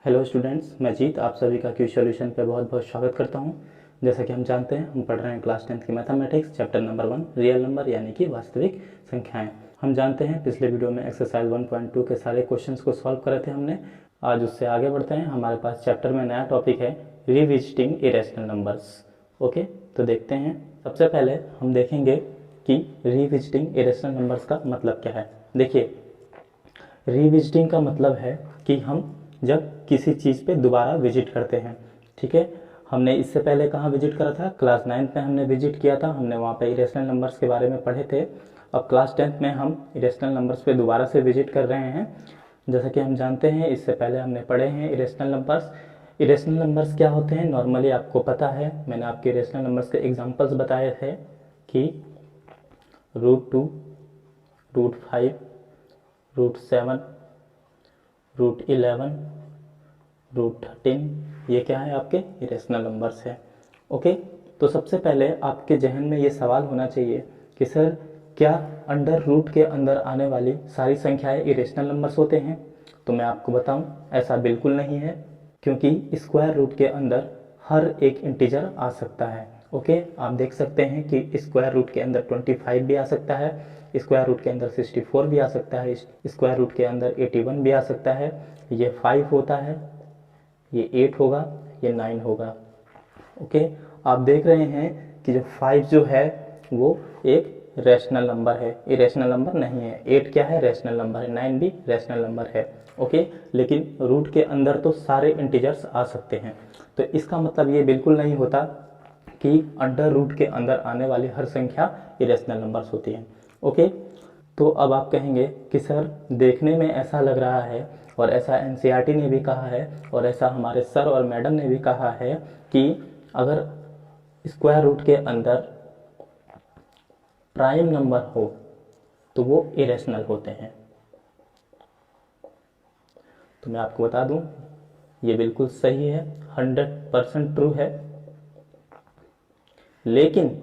Hello students, मैं जीत आप सभी का क्यू सॉल्यूशन पे बहुत बहुत स्वागत करता हूं। जैसा कि हम जानते हैं, हम पढ़ रहे हैं क्लास 10th की mathematics chapter number 1 real number यानी कि वास्तविक संख्याएं। हम जानते हैं पिछले वीडियो में एक्सरसाइज 1.2 के सारे क्वेश्चंस को सॉल्व करे थे हमने। आज उससे आगे बढ़ते हैं। हमारे पास चैप्टर में नया टॉपिक है रिविजिटिंग इरेशनल नंबर्स। ओके, तो देखते हैं। सबसे पहले हम देखेंगे कि रिविजिटिंग इरेशनल नंबर्स का मतलब क्या है। देखिए, रिविजिटिंग का मतलब है कि हम जब किसी चीज़ पे दोबारा विजिट करते हैं। ठीक है, हमने इससे पहले कहाँ विजिट करा था? क्लास 9th में हमने विजिट किया था। हमने वहाँ पे इरेशनल नंबर्स के बारे में पढ़े थे। अब क्लास 10th में हम इरेशनल नंबर्स पे दोबारा से विजिट कर रहे हैं। जैसा कि हम जानते हैं, इससे पहले हमने पढ़े हैं इरेशनल नंबर्स। इरेशनल नंबर्स क्या होते हैं नॉर्मली आपको पता है। मैंने आपके इरेशनल नंबर्स के एग्जाम्पल्स बताए थे कि √2, √5, √7, √11, √13, ये क्या है? आपके इरेशनल नंबर्स है। ओके, तो सबसे पहले आपके जहन में ये सवाल होना चाहिए कि सर, क्या अंडर रूट के अंदर आने वाली सारी संख्याएं इरेशनल नंबर्स होते हैं? तो मैं आपको बताऊं, ऐसा बिल्कुल नहीं है, क्योंकि स्क्वायर रूट के अंदर हर एक इंटीजर आ सकता है। ओके, आप देख सकते हैं कि स्क्वायर रूट के अंदर 25 भी आ सकता है, स्क्वायर रूट के अंदर 64 भी आ सकता है, स्क्वायर रूट के अंदर 81 भी आ सकता है। ये 5 होता है, ये 8 होगा, ये 9 होगा। ओके, आप देख रहे हैं कि जो 5 जो है वो एक रैशनल नंबर है, इरेशनल नंबर नहीं है। 8 क्या है? रैशनल नंबर है। 9 भी रैशनल नंबर है। ओके, लेकिन रूट के अंदर तो सारे इंटीजर्स आ सकते हैं। तो इसका मतलब ये बिल्कुल नहीं होता कि अंडर रूट के अंदर आने वाली हर संख्या इरेशनल नंबर्स होती है। ओके, तो अब आप कहेंगे कि सर, देखने में ऐसा लग रहा है और ऐसा एनसीईआरटी ने भी कहा है और ऐसा हमारे सर और मैडम ने भी कहा है कि अगर स्क्वायर रूट के अंदर प्राइम नंबर हो तो वो इरेशनल होते हैं। तो मैं आपको बता दूं, ये बिल्कुल सही है, 100% ट्रू है। लेकिन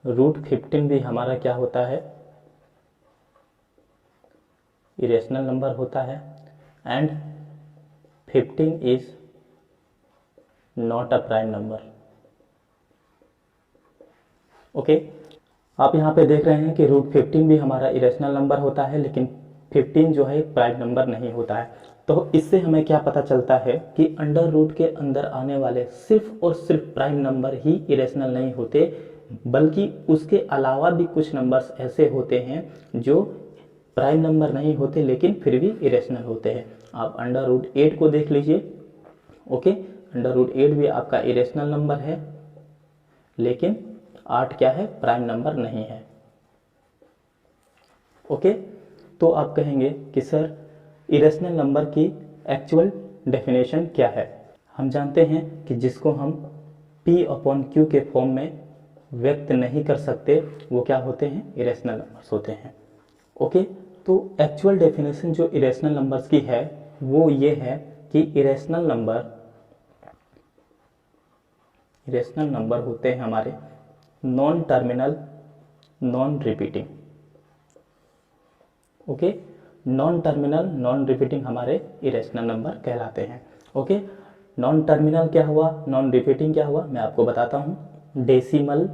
√15 भी हमारा क्या होता है? इरेशनल नंबर होता है। And 15 is not a prime number. Okay, आप यहाँ पे देख रहे हैं कि √15 भी हमारा इरेशनल नंबर होता है, लेकिन 15 जो है एक प्राइम नंबर नहीं होता है। तो इससे हमें क्या पता चलता है कि अंडर रूट के अंदर आने वाले सिर्फ और सिर्फ प्राइम नंबर ही इरेशनल नहीं होते, बल्कि उसके अलावा भी कुछ नंबर्स ऐसे होते हैं जो प्राइम नंबर नहीं होते लेकिन फिर भी इरेशनल होते हैं। आप अंडर रूट 8 को देख लीजिए। ओके, अंडर रूट 8 भी आपका इरेशनल नंबर है, लेकिन 8 क्या है? प्राइम नंबर नहीं है। ओके, तो आप कहेंगे कि सर, इरेशनल नंबर की एक्चुअल डेफिनेशन क्या है? हम जानते हैं कि जिसको हम P/Q के फॉर्म में व्यक्त नहीं कर सकते वो क्या होते हैं? इरेशनल नंबर्स होते हैं। ओके, तो एक्चुअल डेफिनेशन जो इरेशनल नंबर्स की है वो ये है कि इरेशनल नंबर होते हैं हमारे non terminal, non repeating. Okay, non terminal, non repeating हमारे इरेशनल नंबर कहलाते हैं। ओके, नॉन टर्मिनल क्या हुआ, नॉन रिपीटिंग क्या हुआ, मैं आपको बताता हूं। Decimal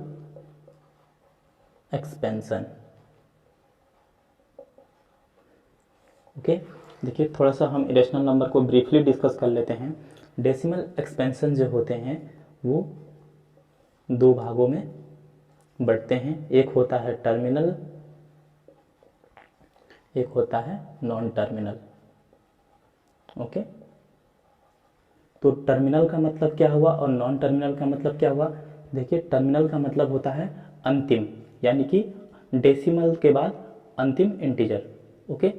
expansion. ओके, देखिए, थोड़ा सा हम इरेशनल नंबर को ब्रीफली डिस्कस कर लेते हैं। डेसिमल एक्सपेंशन जो होते हैं वो दो भागों में बढ़ते हैं। एक होता है टर्मिनल, एक होता है नॉन टर्मिनल। ओके, तो टर्मिनल का मतलब क्या हुआ और नॉन टर्मिनल का मतलब क्या हुआ? देखिए, टर्मिनल का मतलब होता है अंतिम, यानी कि डेसिमल के बाद अंतिम इंटीजर। ओके,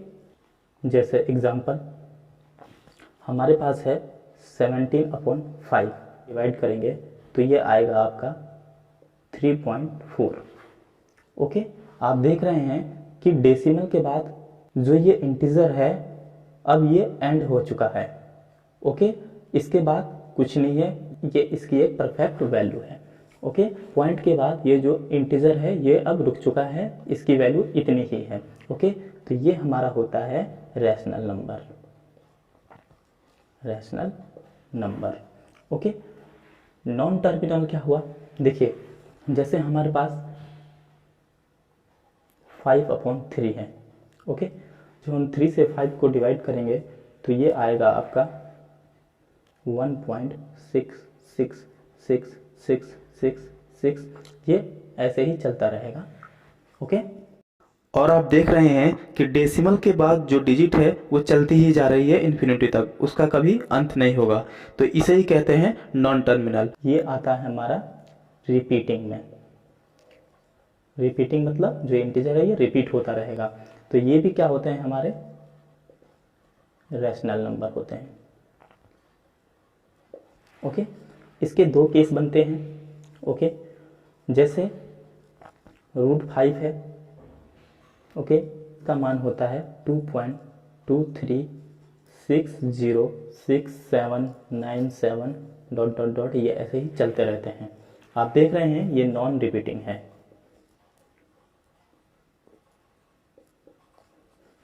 जैसे एग्जांपल हमारे पास है 17/5, डिवाइड करेंगे तो ये आएगा आपका 3.4। ओके, आप देख रहे हैं कि डेसिमल के बाद जो ये इंटीजर है अब ये एंड हो चुका है। ओके, इसके बाद कुछ नहीं है, ये इसकी एक परफेक्ट वैल्यू है। ओके, पॉइंट के बाद ये जो इंटीजर है ये अब रुक चुका है, इसकी वैल्यू इतनी ही है। ओके, तो ये हमारा होता है rational number. Rational number. Okay, non terminal क्या हुआ? देखिए, जैसे हमारे पास 5/3 है। ओके, जो हम 3 से 5 को डिवाइड करेंगे तो ये आएगा आपका 1.666666, ये ऐसे ही चलता रहेगा। ओके, और आप देख रहे हैं कि डेसिमल के बाद जो डिजिट है वो चलती ही जा रही है इन्फिनिटी तक, उसका कभी अंत नहीं होगा, तो इसे ही कहते हैं नॉन टर्मिनल। ये आता है हमारा रिपीटिंग में। रिपीटिंग मतलब जो इंटीजर है ये रिपीट होता रहेगा, तो ये भी क्या होते हैं? हमारे रैशनल नंबर होते हैं। ओके, इसके दो केस बनते हैं। ओके, जैसे √5 है। ओके, का मान होता है 2.23606797 ... ये ऐसे ही चलते रहते हैं। आप देख रहे हैं ये नॉन रिपीटिंग है।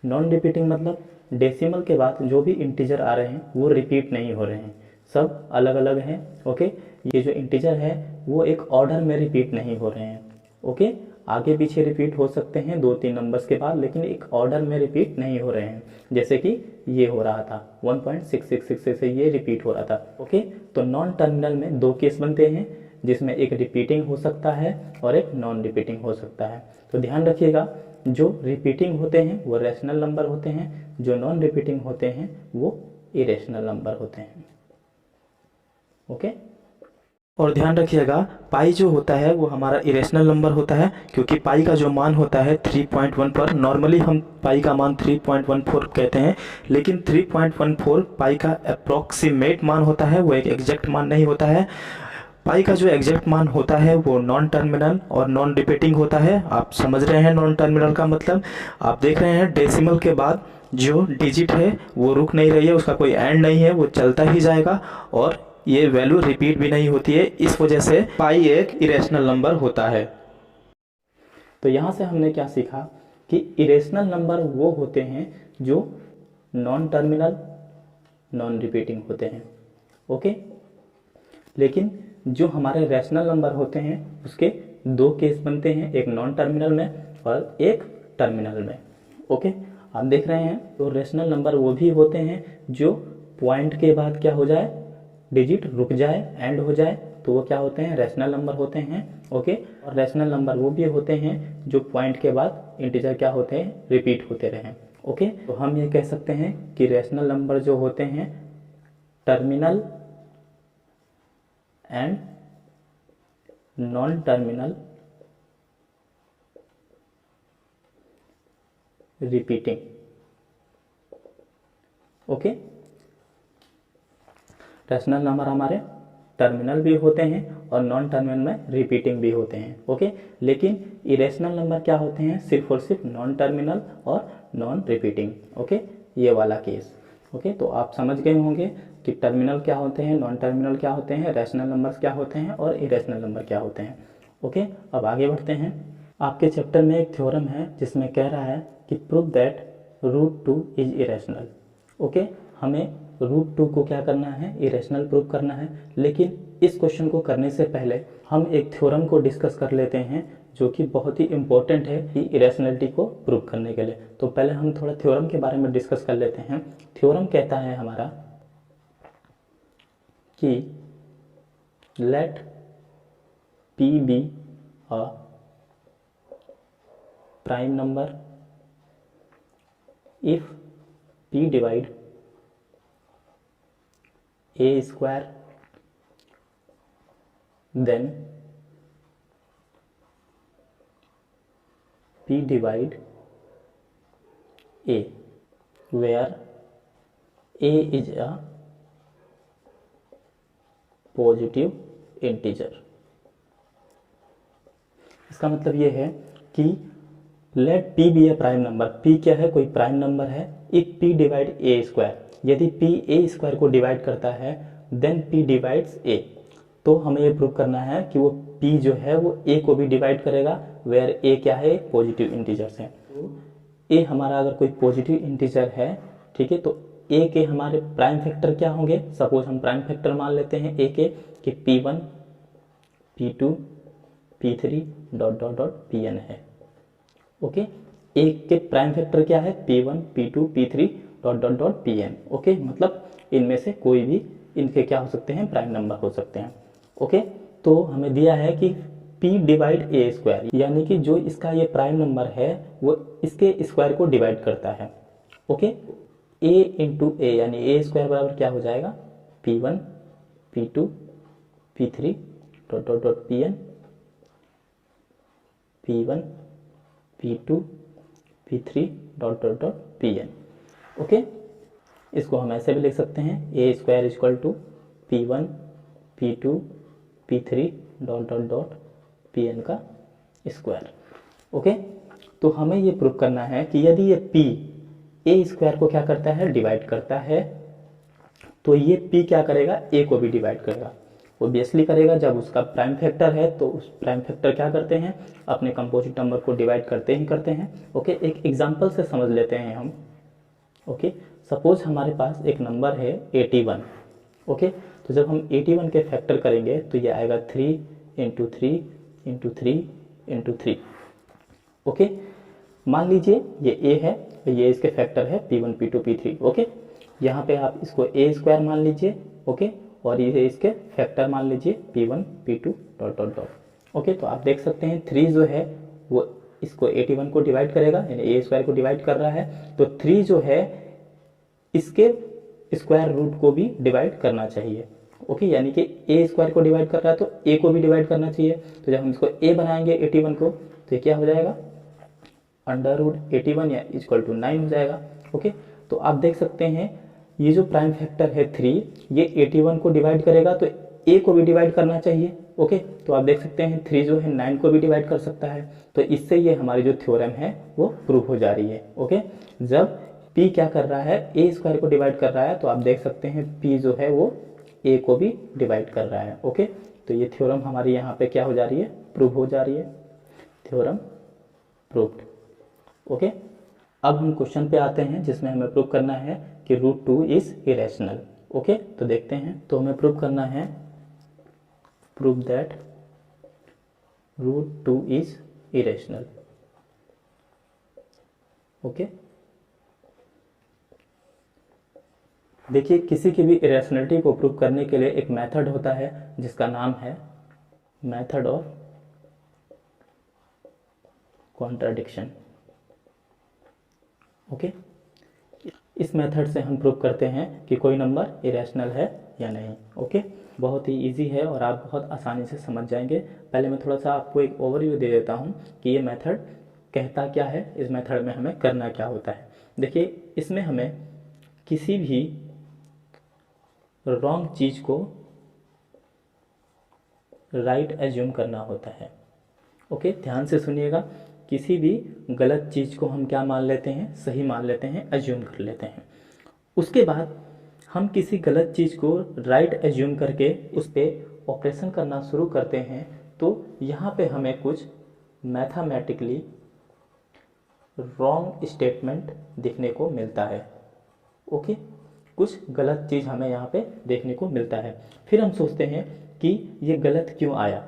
नॉन रिपीटिंग मतलब डेसिमल के बाद जो भी इंटीजर आ रहे हैं वो रिपीट नहीं हो रहे हैं, सब अलग अलग हैं। ओके, ये जो इंटीजर है वो एक ऑर्डर में रिपीट नहीं हो रहे हैं। ओके, आगे पीछे रिपीट हो सकते हैं 2-3 नंबर्स के बाद, लेकिन एक ऑर्डर में रिपीट नहीं हो रहे हैं। जैसे कि ये हो रहा था 1.666 से ये रिपीट हो रहा था। ओके, तो नॉन टर्मिनल में दो केस बनते हैं, जिसमें एक रिपीटिंग हो सकता है और एक नॉन रिपीटिंग हो सकता है। तो ध्यान रखिएगा, जो रिपीटिंग होते हैं वो रैशनल नंबर होते हैं, जो नॉन रिपीटिंग होते हैं वो इरेशनल नंबर होते हैं। ओके, और ध्यान रखिएगा पाई जो होता है वो हमारा इरेशनल नंबर होता है, क्योंकि पाई का जो मान होता है 3.1 पर, नॉर्मली हम पाई का मान 3.14 कहते हैं, लेकिन 3.14 पाई का अप्रॉक्सीमेट मान होता है, वो एक एग्जैक्ट मान नहीं होता है। पाई का जो एग्जैक्ट मान होता है वो नॉन टर्मिनल और नॉन रिपीटिंग होता है। आप समझ रहे हैं नॉन टर्मिनल का मतलब? आप देख रहे हैं डेसिमल के बाद जो डिजिट है वो रुक नहीं रही है, उसका कोई एंड नहीं है, वो चलता ही जाएगा और ये वैल्यू रिपीट भी नहीं होती है। इस वजह से पाई एक इरेशनल नंबर होता है। तो यहाँ से हमने क्या सीखा कि इरेशनल नंबर वो होते हैं जो नॉन टर्मिनल, नॉन रिपीटिंग होते हैं। ओके, लेकिन जो हमारे रैशनल नंबर होते हैं उसके दो केस बनते हैं, एक नॉन टर्मिनल में और एक टर्मिनल में। ओके, आप देख रहे हैं तो रैशनल नंबर वो भी होते हैं जो पॉइंट के बाद क्या हो जाए, डिजिट रुक जाए, एंड हो जाए, तो वो क्या होते हैं? रैशनल नंबर होते हैं। ओके, और रैशनल नंबर वो भी होते हैं जो पॉइंट के बाद इंटीजर क्या होते हैं? रिपीट होते रहें। ओके, तो हम ये कह सकते हैं कि रैशनल नंबर जो होते हैं terminal and non terminal repeating. Okay, rational number हमारे टर्मिनल भी होते हैं और नॉन टर्मिनल में रिपीटिंग भी होते हैं। ओके, लेकिन इरेशनल नंबर क्या होते हैं? सिर्फ और सिर्फ नॉन टर्मिनल और नॉन रिपीटिंग। ओके, ये वाला केस। ओके, तो आप समझ गए होंगे कि टर्मिनल क्या होते हैं, नॉन टर्मिनल क्या होते हैं, रैशनल नंबर्स क्या होते हैं और इरेशनल नंबर क्या होते हैं। ओके, अब आगे बढ़ते हैं। आपके चैप्टर में एक थ्योरम है जिसमें कह रहा है कि prove that √2 is irrational. Okay, हमें √2 को क्या करना है? इरेशनल प्रूव करना है। लेकिन इस क्वेश्चन को करने से पहले हम एक थ्योरम को डिस्कस कर लेते हैं जो कि बहुत ही इंपॉर्टेंट है कि इरेशनलिटी को प्रूव करने के लिए। तो पहले हम थोड़ा थ्योरम के बारे में डिस्कस कर लेते हैं। थ्योरम कहता है हमारा कि let P be a prime number if P divide A², then P divide A, where A is a positive integer. इसका मतलब ये है कि let P be a prime number. P क्या है? कोई प्राइम नंबर है। इफ P डिवाइड A², यदि P A² को डिवाइड करता है देन P डिवाइड्स A, तो हमें ये प्रूव करना है कि वो P जो है वो A को भी डिवाइड करेगा, वेयर A क्या है? पॉजिटिव इंटीजर है। तो A हमारा अगर कोई पॉजिटिव इंटीजर है, ठीक है, तो ए के हमारे प्राइम फैक्टर क्या होंगे, सपोज हम प्राइम फैक्टर मान लेते हैं ए के कि P1 P2 P3 dot dot dot Pn है। ओके, ए के प्राइम फैक्टर क्या है, P1 P2 P3 dot dot dot Pn। Okay, मतलब इनमें से कोई भी इनके क्या हो सकते हैं, प्राइम नंबर हो सकते हैं। ओके, तो हमें दिया है कि P डिवाइड ए स्क्वायर, यानी कि जो इसका ये प्राइम नंबर है वो इसके स्क्वायर को डिवाइड करता है। ओके, a इंटू ए यानी ए स्क्वायर बराबर क्या हो जाएगा, P1 P2 P3 dot dot dot Pn, P1 P2 P3 dot dot dot Pn। Okay, इसको हम ऐसे भी लिख सकते हैं A square equal to P1 P2 P3 dot dot dot Pn का स्क्वायर। ओके, तो हमें ये प्रूव करना है कि यदि ये P ए स्क्वायर को क्या करता है, डिवाइड करता है, तो ये P क्या करेगा, ए को भी डिवाइड करेगा। ओबियसली करेगा, जब उसका प्राइम फैक्टर है तो उस प्राइम फैक्टर क्या करते हैं, अपने कंपोजिट नंबर को डिवाइड करते ही करते हैं। ओके, एक एग्जांपल से समझ लेते हैं हम। ओके, सपोज हमारे पास एक नंबर है 81। ओके, तो जब हम 81 के फैक्टर करेंगे तो ये आएगा 3 इंटू 3 इंटू 3 इंटू 3। ओके, मान लीजिए ये a है, ये इसके फैक्टर है P1 P2 P3। ओके, यहाँ पे आप इसको a स्क्वायर मान लीजिए। ओके, और ये इसके फैक्टर मान लीजिए P1 P2 dot dot dot. Okay, तो आप देख सकते हैं 3 जो है वो इसको 81 को डिवाइड करेगा, यानी a स्क्वायर को डिवाइड कर रहा है, तो 3 जो है इसके स्क्वायर रूट को भी डिवाइड करना चाहिए। ओके, यानी कि a स्क्वायर को डिवाइड कर रहा है तो a को भी डिवाइड करना चाहिए। तो जब हम इसको a बनाएंगे 81 को, तो ये क्या हो जाएगा, अंडर रूट 81 या इक्वल टू 9 हो जाएगा। ओके, तो आप देख सकते हैं ये जो प्राइम फैक्टर है 3, ये 81 को डिवाइड करेगा तो a को भी डिवाइड करना चाहिए। ओके, तो आप देख सकते हैं 3 जो है 9 को भी डिवाइड कर सकता है। तो इससे ये हमारी जो थ्योरम है वो प्रूव हो जा रही है। ओके, जब p क्या कर रहा है, a स्क्वायर को डिवाइड कर रहा है, तो आप देख सकते हैं p जो है वो a को भी डिवाइड कर रहा है। ओके, तो ये थ्योरम हमारी यहाँ पे क्या हो जा रही है, प्रूव हो जा रही है, थ्योरम प्रूव्ड। ओके, अब हम क्वेश्चन पे आते हैं जिसमें हमें प्रूव करना है कि √2 इज इरेशनल। ओके, तो देखते हैं, तो हमें प्रूव करना है, prove that √2 is irrational. Okay, देखिए किसी की भी इरेशनलिटी को प्रूव करने के लिए एक मेथड होता है जिसका नाम है मेथड ऑफ कॉन्ट्राडिक्शन। ओके, इस मेथड से हम प्रूव करते हैं कि कोई नंबर इरेशनल है या नहीं। ओके, बहुत ही इजी है और आप बहुत आसानी से समझ जाएंगे। पहले मैं थोड़ा सा आपको एक ओवरव्यू दे देता हूं कि ये मेथड कहता क्या है, इस मेथड में हमें करना क्या होता है। देखिए, इसमें हमें किसी भी रॉन्ग चीज को राइट एज्यूम करना होता है। ओके, ध्यान से सुनिएगा, किसी भी गलत चीज को हम क्या मान लेते हैं, सही मान लेते हैं, एज्यूम कर लेते हैं। उसके बाद हम किसी गलत चीज को राइट एज्यूम करके उस पर ऑपरेशन करना शुरू करते हैं, तो यहाँ पे हमें कुछ मैथमेटिकली रॉन्ग स्टेटमेंट देखने को मिलता है। ओके, कुछ गलत चीज़ हमें यहाँ पे देखने को मिलता है। फिर हम सोचते हैं कि ये गलत क्यों आया।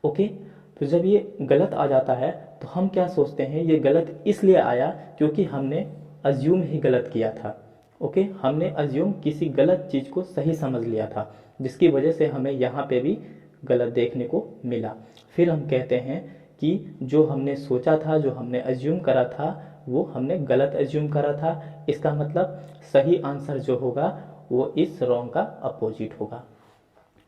ओके, तो जब ये गलत आ जाता है तो हम क्या सोचते हैं, ये गलत इसलिए आया क्योंकि हमने अज्यूम ही गलत किया था। ओके, हमने अज्यूम किसी गलत चीज़ को सही समझ लिया था, जिसकी वजह से हमें यहाँ पे भी गलत देखने को मिला। फिर हम कहते हैं कि जो हमने सोचा था, जो हमने अज्यूम करा था, वो हमने गलत एज्यूम करा था। इसका मतलब सही आंसर जो होगा वो इस रॉन्ग का अपोजिट होगा।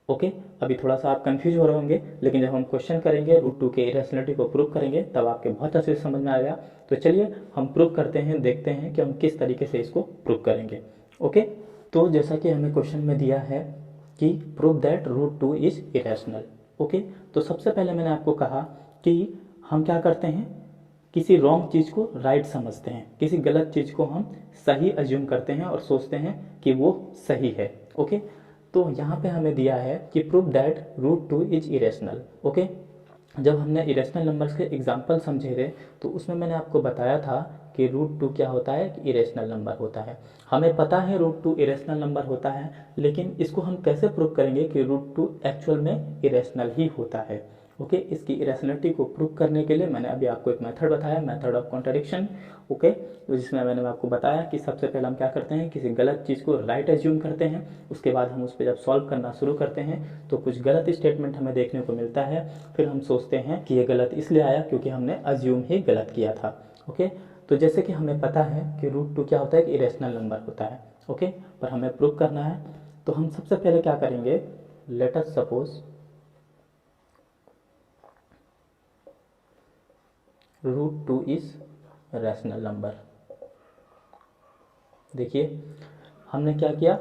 ओके, अभी थोड़ा सा आप कंफ्यूज हो रहे होंगे, लेकिन जब हम क्वेश्चन करेंगे, √2 के इरेशनलिटी को प्रूव करेंगे, तब आपके बहुत अच्छे से समझ में आएगा। तो चलिए हम प्रूव करते हैं, देखते हैं कि हम किस तरीके से इसको प्रूव करेंगे। ओके, तो जैसा कि हमें क्वेश्चन में दिया है कि prove that √2 is irrational. Okay, तो सबसे पहले मैंने आपको कहा कि हम क्या करते हैं, किसी रॉन्ग चीज़ को राइट समझते हैं, किसी गलत चीज़ को हम सही अज्यूम करते हैं और सोचते हैं कि वो सही है। ओके, तो यहाँ पे हमें दिया है कि prove that √2 is irrational. Okay, जब हमने इरेशनल नंबर्स के एग्जाम्पल समझे थे तो उसमें मैंने आपको बताया था कि रूट 2 क्या होता है, कि इरेशनल नंबर होता है। हमें पता है रूट 2 इरेशनल नंबर होता है, लेकिन इसको हम कैसे प्रूव करेंगे कि रूट 2 एक्चुअल में इरेशनल ही होता है। ओके, इसकी इरेशनलिटी को प्रूव करने के लिए मैंने अभी आपको एक मेथड बताया, मेथड ऑफ कॉन्ट्रडिक्शन। ओके, तो जिसमें मैंने आपको बताया कि सबसे पहले हम क्या करते हैं, किसी गलत चीज़ को राइट एज्यूम करते हैं, उसके बाद हम उस पर जब सॉल्व करना शुरू करते हैं तो कुछ गलत स्टेटमेंट हमें देखने को मिलता है, फिर हम सोचते हैं कि ये गलत इसलिए आया क्योंकि हमने अज्यूम ही गलत किया था। ओके, तो जैसे कि हमें पता है कि रूट 2 क्या होता है, कि इरेशनल नंबर होता है। ओके, पर हमें प्रूव करना है, तो हम सबसे पहले क्या करेंगे, let us suppose root 2 is rational number. देखिए हमने क्या किया,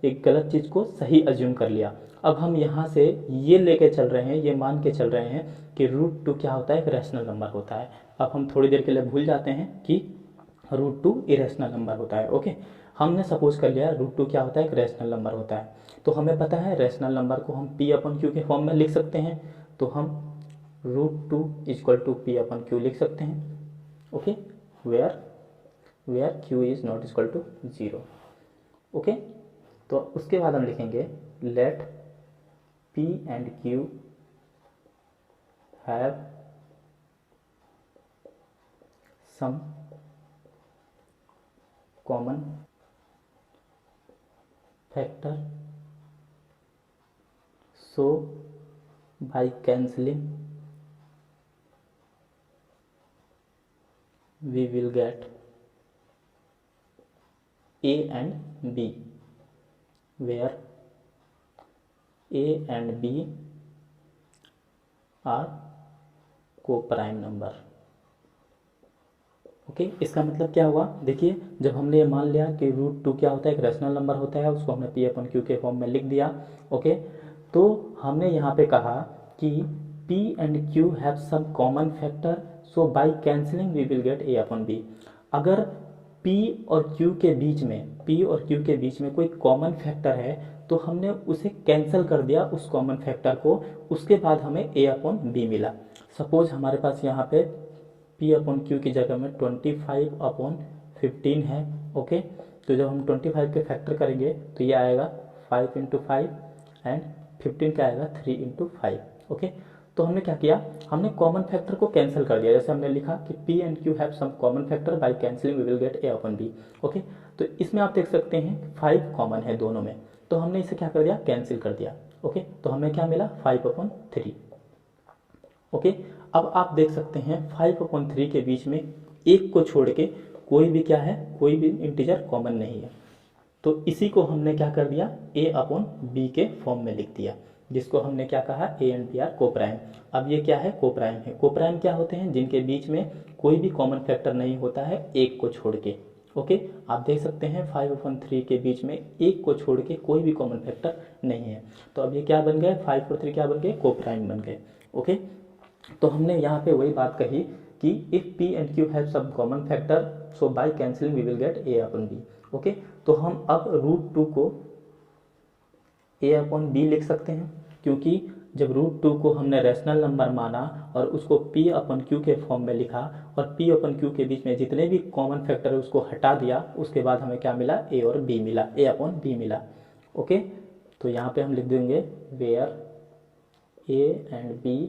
एक गलत चीज़ को सही अज्यूम कर लिया। अब हम यहाँ से ये लेके चल रहे हैं, ये मान के चल रहे हैं कि रूट 2 क्या होता है, एक रैशनल नंबर होता है। अब हम थोड़ी देर के लिए भूल जाते हैं कि रूट 2 इरेशनल नंबर होता है। ओके, हमने सपोज कर लिया रूट 2 क्या होता है, एक रैशनल नंबर होता है। तो हमें पता है रैशनल नंबर को हम पी अपन क्यू के फॉर्म में लिख सकते हैं, तो हम root 2 equal to P upon Q लिख सकते हैं। Okay, where Q is not equal to 0। Okay, तो उसके बाद हम लिखेंगे let P and Q have some common factor, so by cancelling we will get A and B, where A and B are co-prime number। Okay, इसका मतलब क्या हुआ, देखिए जब हमने ये मान लिया कि रूट 2 क्या होता है, एक रैशनल नंबर होता है, उसको हमने पी अपन क्यू के फॉर्म में लिख दिया। ओके, तो हमने यहाँ पे कहा कि P and Q have some common factor, so by cancelling we will get A upon B। अगर P और Q के बीच में, P और Q के बीच में कोई कॉमन फैक्टर है तो हमने उसे कैंसिल कर दिया, उस कॉमन फैक्टर को, उसके बाद हमें A अपन B मिला। सपोज हमारे पास यहाँ पे P अपन Q की जगह में 25 अपन 15 है। ओके, तो जब हम 25 के फैक्टर करेंगे तो ये आएगा 5 इंटू 5 एंड 15 क्या आएगा 3 इंटू 5। ओके, तो हमने क्या किया, हमने कॉमन फैक्टर को कैंसिल कर दिया। जैसे हमने लिखा कि P and Q have some common factor, by cancelling we will get A upon B। Okay, तो इसमें आप देख सकते हैं 5 कॉमन है दोनों में, तो हमने इसे क्या कर दिया, कैंसिल कर दिया। ओके, तो हमें क्या मिला 5 अपन 3। ओके, अब आप देख सकते हैं 5 अपन 3 के बीच में एक को छोड़ के कोई भी क्या है, कोई भी इंटीजर कॉमन नहीं है, तो इसी को हमने क्या कर दिया, A अपन B के फॉर्म में लिख दिया, जिसको हमने क्या कहा, A and B are coprime. अब ये क्या है, कोप्राइम है। कोप्राइम क्या होते हैं, जिनके बीच में कोई भी कॉमन फैक्टर नहीं होता है एक को छोड़ के। ओके, आप देख सकते हैं 5/3 के बीच में एक को छोड़ के कोई भी कॉमन फैक्टर नहीं है, तो अब ये क्या बन गए, 5/3 क्या बन गए, कोप्राइम बन गए। ओके, तो हमने यहाँ पे वही बात कही कि if P and Q have some common factor, so by cancelling we will get A upon B। Okay, तो हम अब रूट 2 को A अपन B लिख सकते हैं, क्योंकि जब रूट 2 को हमने रैशनल नंबर माना और उसको P अपन Q के फॉर्म में लिखा और P अपन Q के बीच में जितने भी कॉमन फैक्टर है उसको हटा दिया, उसके बाद हमें क्या मिला, A और B मिला, A अपन B मिला। ओके, तो यहाँ पे हम लिख देंगे where A and B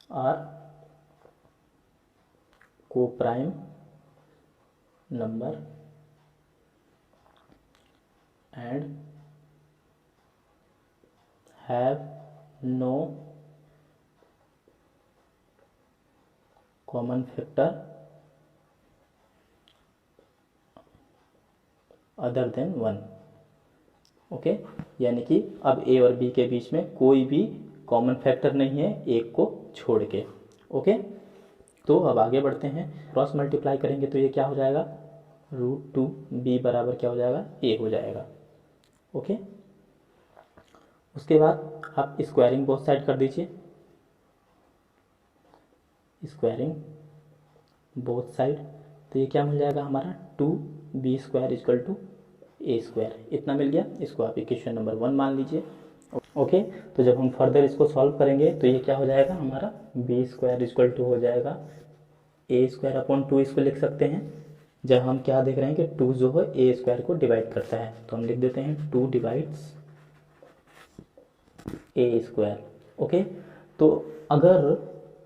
are co-prime number and have no common factor other than 1। Okay, यानी कि अब A और B के बीच में कोई भी कॉमन फैक्टर नहीं है एक को छोड़ के। ओके, तो अब आगे बढ़ते हैं, क्रॉस मल्टीप्लाई करेंगे तो ये क्या हो जाएगा, रूट 2 B बराबर क्या हो जाएगा, A हो जाएगा। ओके, उसके बाद आप स्क्वायरिंग बोथ साइड कर दीजिए, स्क्वायरिंग बोथ साइड, तो ये क्या मिल जाएगा हमारा 2B² इक्वल टू A², इतना मिल गया। इसको आप इक्वेशन नंबर 1 मान लीजिए। ओके, तो जब हम फर्दर इसको सॉल्व करेंगे तो ये क्या हो जाएगा हमारा B² इक्वल टू हो जाएगा ए स्क्वायर अपॉन 2 इसको लिख सकते हैं, जब हम क्या देख रहे हैं कि 2 जो है ए स्क्वायर को डिवाइड करता है, तो हम लिख देते हैं 2 डिवाइड्स ए स्क्वायर। ओके, तो अगर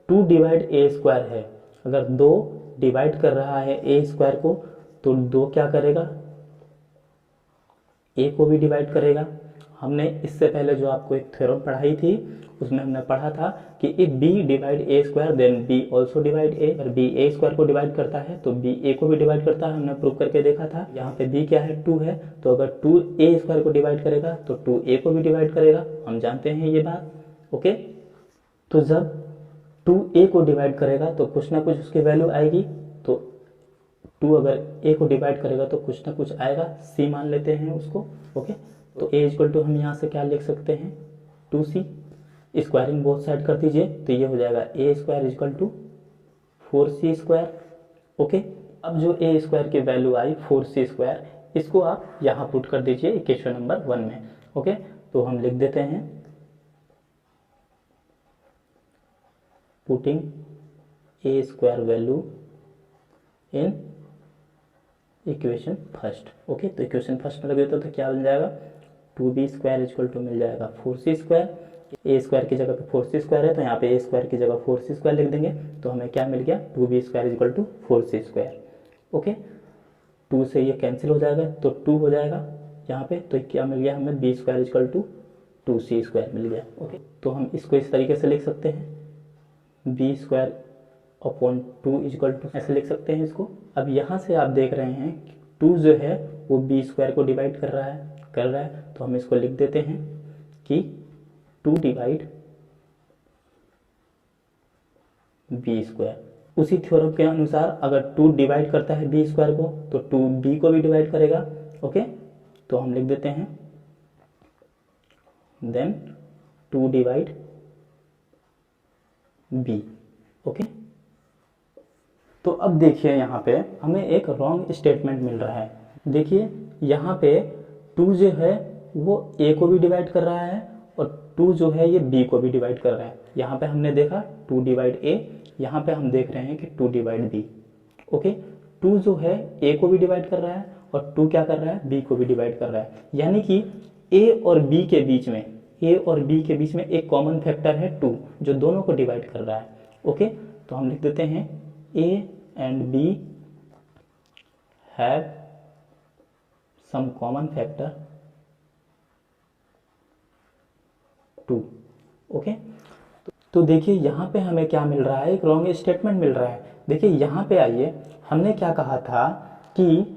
2 डिवाइड ए स्क्वायर है, अगर 2 डिवाइड कर रहा है ए स्क्वायर को, तो 2 क्या करेगा, ए को भी डिवाइड करेगा। हमने इससे पहले जो आपको एक थ्योरम पढ़ाई थी उसमें हमने पढ़ा था कि if B divide A square then B also divide A. अगर बी ए स्क्वायर को डिवाइड करता है तो बी ए को भी डिवाइड करता है, हमने प्रूव करके देखा था। यहाँ पे बी क्या है, 2 है, तो अगर 2 ए स्क्वायर को डिवाइड करेगा तो 2 ए को भी डिवाइड करेगा, हम जानते हैं ये बात। ओके, तो जब 2 ए को डिवाइड करेगा तो कुछ ना कुछ उसकी वैल्यू आएगी, तो 2 अगर ए को डिवाइड करेगा तो कुछ ना कुछ आएगा, सी मान लेते हैं उसको। ओके, तो ए इक्वल टू हम यहाँ से क्या लिख सकते हैं, 2c। स्क्वायरिंग बोथ साइड कर दीजिए तो ये हो जाएगा A square equal to 4c square. Okay, अब जो ए स्क्वायर की वैल्यू आई 4c स्क्वायर, इसको आप यहाँ पुट कर दीजिए इक्वेशन नंबर 1 में। ओके, तो हम लिख देते हैं putting a square value in equation first. Okay, तो इक्वेशन फर्स्ट में लग देता तो क्या बन जाएगा, 2b स्क्वायर इक्वल टू मिल जाएगा 4c स्क्वायर। ए स्क्वायर की जगह पे 4c स्क्वायर है तो यहाँ पे ए स्क्वायर की जगह 4c स्क्वायर लिख देंगे, तो हमें क्या मिल गया, 2b square equal to 4c square. Okay, 2 से ये कैंसिल हो जाएगा तो 2 हो जाएगा यहाँ पे, तो क्या मिल गया हमें, b square equal to 2c square मिल गया। ओके, तो हम इसको इस तरीके से लिख सकते हैं, b square upon 2 equal to, ऐसे लिख सकते हैं इसको। अब यहाँ से आप देख रहे हैं 2 जो है वो b स्क्वायर को डिवाइड कर रहा है, तो हम इसको लिख देते हैं कि 2 डिवाइड बी स्क्वायर। उसी थ्योरम के अनुसार अगर 2 डिवाइड करता है बी स्क्वायर को तो 2 बी को भी डिवाइड करेगा। ओके, तो हम लिख देते हैं देन 2 डिवाइड बी। ओके, तो अब देखिए यहाँ पे हमें एक रॉन्ग स्टेटमेंट मिल रहा है। देखिए यहाँ पे 2 जो है वो a को भी डिवाइड कर रहा है और 2 जो है ये b को भी डिवाइड कर रहा है। यहाँ पे हमने देखा 2 डिवाइड a, यहाँ पे हम देख रहे हैं कि 2 डिवाइड b। ओके, 2 जो है a को भी डिवाइड कर रहा है और 2 क्या कर रहा है, b को भी डिवाइड कर रहा है, यानी कि a और b के बीच में एक कॉमन फैक्टर है 2 जो दोनों को डिवाइड कर रहा है। ओके, तो हम लिख देते हैं a and b have some common factor 2। Okay, तो देखिए यहाँ पे हमें क्या मिल रहा है, एक रॉन्ग स्टेटमेंट मिल रहा है। देखिए यहाँ पे आइए, हमने क्या कहा था कि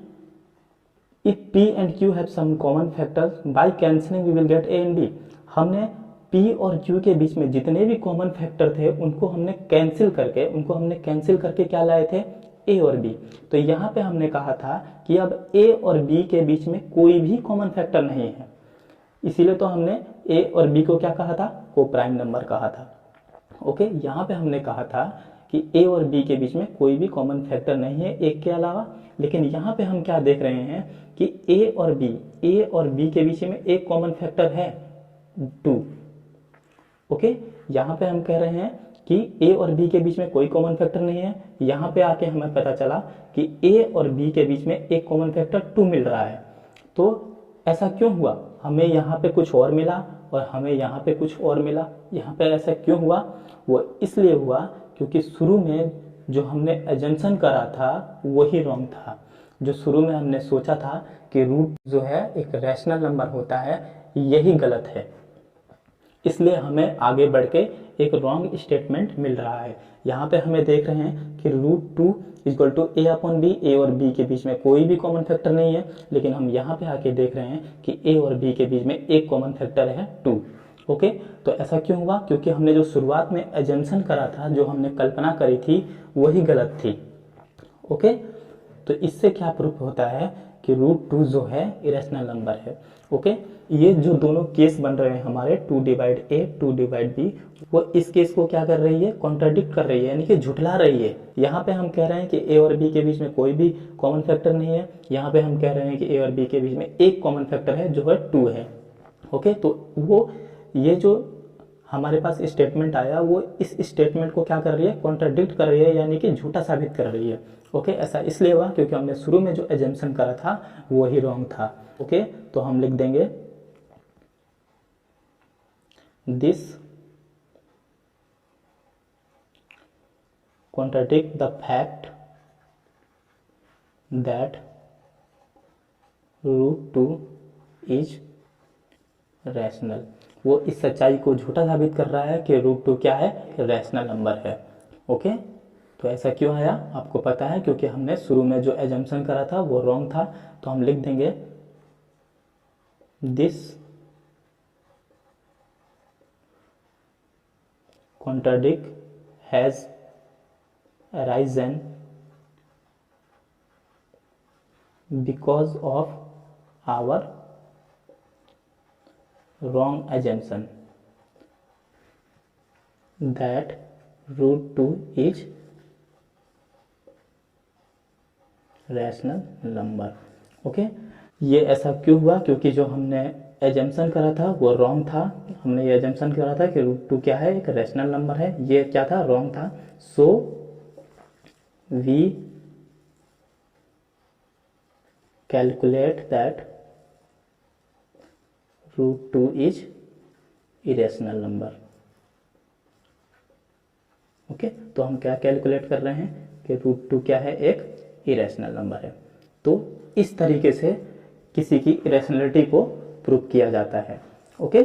if p and q have some common factors by cancelling we will get a and b। हमने p और q के बीच में जितने भी कॉमन फैक्टर थे उनको हमने कैंसिल करके क्या लाए थे, a और b। तो यहाँ पे हमने कहा था कि अब a और b के बीच में कोई भी कॉमन फैक्टर नहीं है, इसीलिए तो हमने a और b को क्या कहा था, को प्राइम नंबर कहा था। ओके, यहाँ पे हमने कहा था कि a और b के बीच में कोई भी कॉमन फैक्टर नहीं है एक के अलावा, लेकिन यहाँ पे हम क्या देख रहे हैं कि a और b के बीच में एक कॉमन फैक्टर है 2। ओके, यहाँ पे हम कह रहे हैं कि a और b के बीच में कोई कॉमन फैक्टर नहीं है, यहाँ पे आके हमें पता चला कि a और b के बीच में एक कॉमन फैक्टर 2 मिल रहा है। तो ऐसा क्यों हुआ, हमें यहाँ पे कुछ और मिला और हमें यहाँ पे कुछ और मिला, यहाँ पे ऐसा क्यों हुआ, वो इसलिए हुआ क्योंकि शुरू में जो हमने एजम्पशन करा था वही रॉन्ग था। जो शुरू में हमने सोचा था कि रूट जो है एक रैशनल नंबर होता है, यही गलत है, इसलिए हमें आगे बढ़ के एक रॉन्ग स्टेटमेंट मिल रहा है। यहाँ पे हमें देख रहे हैं कि √2 equal to a upon b, a और b के बीच में कोई भी कॉमन फैक्टर नहीं है, लेकिन हम यहाँ पे आके देख रहे हैं कि a और b के बीच में एक कॉमन फैक्टर है 2। ओके, तो ऐसा क्यों हुआ, क्योंकि हमने जो शुरुआत में एजम्पशन करा था, जो हमने कल्पना करी थी वही गलत थी। ओके, तो इससे क्या प्रूफ होता है कि √2 जो है इरेशनल नंबर है। ओके, ये जो दोनों केस बन रहे हैं हमारे 2 डिवाइड a 2 डिवाइड b, वो इस केस को क्या कर रही है, कॉन्ट्राडिक्ट कर रही है, यानी कि झुठला रही है। यहाँ पे हम कह रहे हैं कि a और b के बीच में कोई भी कॉमन फैक्टर नहीं है, यहाँ पे हम कह रहे हैं कि a और b के बीच में एक कॉमन फैक्टर है जो है 2 है। ओके, तो वो ये जो हमारे पास स्टेटमेंट आया वो इस स्टेटमेंट को क्या कर रही है, कॉन्ट्राडिक्ट कर रही है, यानी कि झूठा साबित कर रही है। ओके, ऐसा इसलिए हुआ क्योंकि हमने शुरू में जो एजम्पशन करा था वो ही रॉन्ग था। ओके, तो हम लिख देंगे this contradict the fact that √2 is rational. वो इस सच्चाई को झूठा साबित कर रहा है कि √2 क्या है, रैशनल नंबर है। ओके, तो ऐसा क्यों आया आपको पता है, क्योंकि हमने शुरू में जो एजम्पशन करा था वो रॉन्ग था। तो हम लिख देंगे this contradict has arisen because of our wrong assumption that √2 is rational number। Okay, ये ऐसा क्यों हुआ, क्योंकि जो हमने एजम्पशन करा था वो रॉन्ग था। हमने ये एजम्पशन करा था कि √2 क्या है, एक रैशनल नंबर है, ये क्या था, रॉन्ग था। सो we calculate that √2 is irrational number। Okay, तो हम क्या कैलकुलेट कर रहे हैं कि √2 क्या है, एक इरेशनल नंबर है। तो इस तरीके से किसी की इरेशनलिटी को प्रूव किया जाता है। ओके,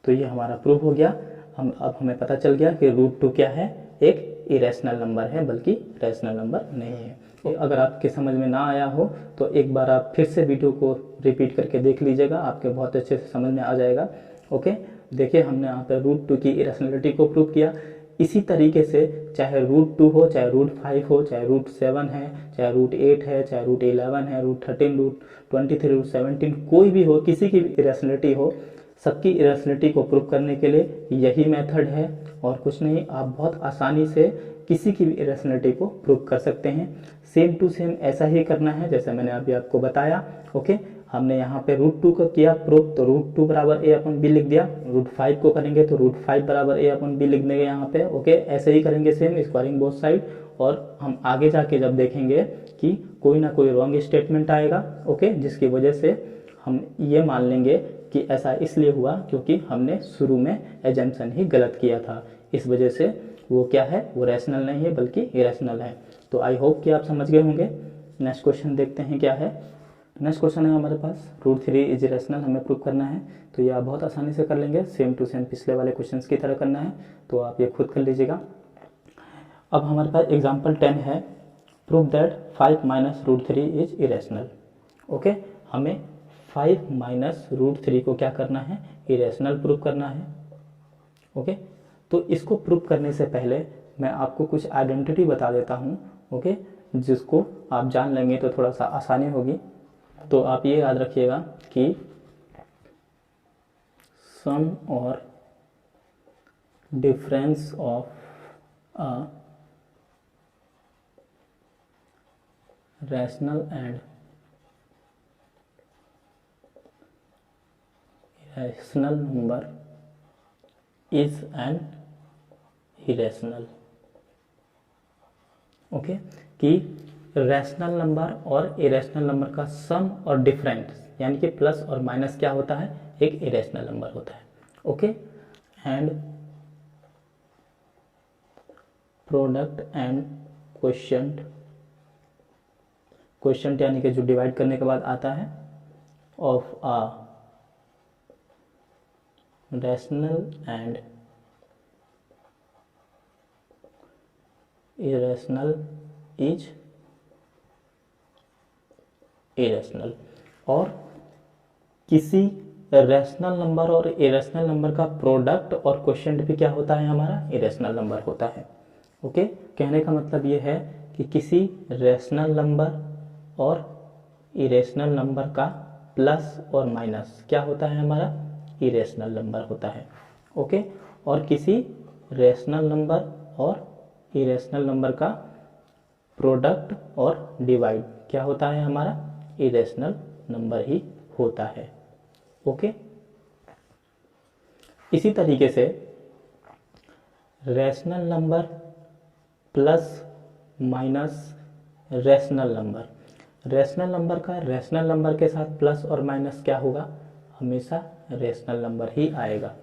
तो ये हमारा प्रूव हो गया। अब हमें पता चल गया कि √2 क्या है, एक इरेशनल नंबर है, बल्कि रैशनल नंबर नहीं है। तो अगर आपके समझ में ना आया हो तो एक बार आप फिर से वीडियो को रिपीट करके देख लीजिएगा, आपके बहुत अच्छे से समझ में आ जाएगा। ओके, देखिए हमने यहाँ पे √2 की इरेशनलिटी को प्रूव किया। इसी तरीके से चाहे √2 हो, चाहे √5 हो, चाहे √7 है, चाहे √8 है, चाहे √11 है, √13, √23, √17, कोई भी हो, किसी की भी इरेशनलिटी हो, सबकी इरेशनलिटी को प्रूव करने के लिए यही मेथड है और कुछ नहीं। आप बहुत आसानी से किसी की भी इरेशनलिटी को प्रूव कर सकते हैं। सेम टू सेम ऐसा ही करना है जैसे मैंने अभी आपको बताया। ओके, हमने यहाँ पे √2 को किया प्रूव, तो √2 बराबर a/b लिख दिया। √5 को करेंगे तो √5 बराबर a/b लिख देंगे यहाँ पे। ओके, ऐसे ही करेंगे सेम, स्क्वायरिंग बोथ साइड। और हम आगे जाके जब देखेंगे कि कोई ना कोई रॉन्ग स्टेटमेंट आएगा, ओके, जिसकी वजह से हम ये मान लेंगे कि ऐसा इसलिए हुआ क्योंकि हमने शुरू में एजम्पशन ही गलत किया था, इस वजह से वो क्या है, वो रैशनल नहीं है बल्कि इरेशनल है। तो आई होप कि आप समझ गए होंगे। नेक्स्ट क्वेश्चन देखते हैं क्या है। नेक्स्ट क्वेश्चन है हमारे पास √3 इज रैशनल, हमें प्रूव करना है। तो ये आप बहुत आसानी से कर लेंगे, सेम टू सेम पिछले वाले क्वेश्चंस की तरह करना है, तो आप ये खुद कर लीजिएगा। अब हमारे पास एग्जाम्पल 10 है, prove that 5 - √3 is irrational. Okay, हमें 5 - √3 को क्या करना है, इरेशनल प्रूव करना है। ओके, तो इसको प्रूव करने से पहले मैं आपको कुछ आइडेंटिटी बता देता हूँ। ओके, जिसको आप जान लेंगे तो थोड़ा सा आसानी होगी। तो आप ये याद रखिएगा कि सम और difference of a rational and irrational number is an irrational. Okay, कि रैशनल नंबर और इरेशनल नंबर का सम और डिफरेंस यानी कि प्लस और माइनस क्या होता है, एक इरेशनल नंबर होता है। Okay, and product and quotient, quotient यानी कि जो डिवाइड करने के बाद आता है, of a rational and irrational is irrational. और किसी रैशनल नंबर और इरेशनल नंबर का प्रोडक्ट और क्वोशिएंट भी क्या होता है, हमारा इरेशनल नंबर होता है। ओके, कहने का मतलब ये है कि किसी रैशनल नंबर और इरेशनल नंबर का प्लस और माइनस क्या होता है, हमारा इरेशनल नंबर होता है। ओके, और किसी रैशनल नंबर और इरेशनल नंबर का प्रोडक्ट और डिवाइड क्या होता है, हमारा इरेशनल नंबर ही होता है। ओके, इसी तरीके से rational number plus minus rational number, rational number का रैशनल नंबर के साथ प्लस और माइनस क्या होगा, हमेशा रैशनल नंबर ही आएगा।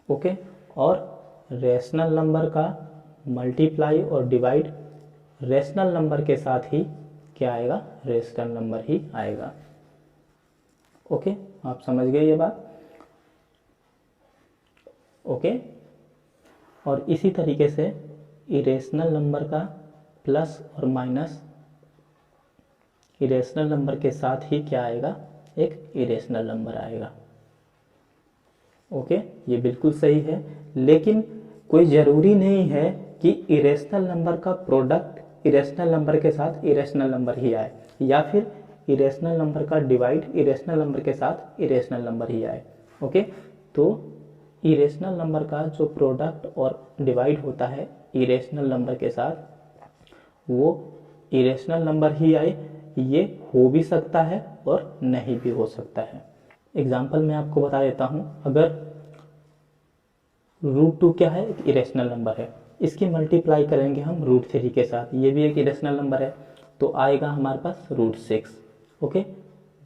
ओके, और रैशनल नंबर का मल्टीप्लाई और डिवाइड रैशनल नंबर के साथ ही क्या आएगा, रैशनल नंबर ही आएगा। ओके, आप समझ गए ये बात। ओके, और इसी तरीके से इरेशनल नंबर का प्लस और माइनस इरेशनल नंबर के साथ ही क्या आएगा, एक इरेशनल नंबर आएगा। ओके, ये बिल्कुल सही है, लेकिन कोई ज़रूरी नहीं है कि इरेशनल नंबर का प्रोडक्ट इरेशनल नंबर के साथ इरेशनल नंबर ही आए, या फिर इरेशनल नंबर का डिवाइड इरेशनल नंबर के साथ इरेशनल नंबर ही आए। ओके, तो इरेशनल नंबर का जो प्रोडक्ट और डिवाइड होता है इरेशनल नंबर के साथ, वो इरेशनल नंबर ही आए, ये हो भी सकता है और नहीं भी हो सकता है। एग्जाम्पल मैं आपको बता देता हूँ, अगर √2 क्या है, एक इरेशनल नंबर है, इसकी मल्टीप्लाई करेंगे हम √3 के साथ, ये भी एक इरेशनल नंबर है, तो आएगा हमारे पास √6। ओके,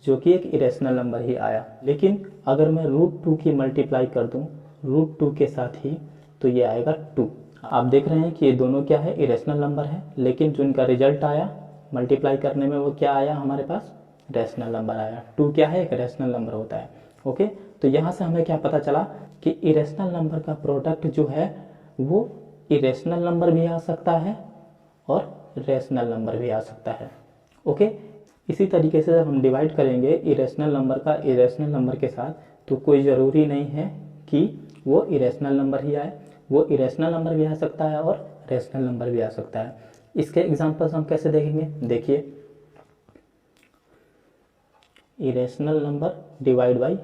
जो कि एक इरेशनल नंबर ही आया। लेकिन अगर मैं √2 की मल्टीप्लाई कर दूं √2 के साथ ही, तो ये आएगा 2। आप देख रहे हैं कि ये दोनों क्या है, इरेशनल नंबर है, लेकिन जो इनका रिजल्ट आया मल्टीप्लाई करने में वो क्या आया हमारे पास, रैशनल नंबर आया। 2 क्या है, एक रैशनल नंबर होता है। ओके, तो यहाँ से हमें क्या पता चला कि इरेशनल नंबर का प्रोडक्ट जो है वो इरेशनल नंबर भी आ सकता है और रैशनल नंबर भी आ सकता है। ओके, इसी तरीके से जब हम डिवाइड करेंगे इरेशनल नंबर का इरेशनल नंबर के साथ, तो कोई ज़रूरी नहीं है कि वो इरेशनल नंबर ही आए, वो इरेशनल नंबर भी आ सकता है और रैशनल नंबर भी आ सकता है। इसके एग्जांपल्स हम कैसे देखेंगे, देखिए, irrational number divide by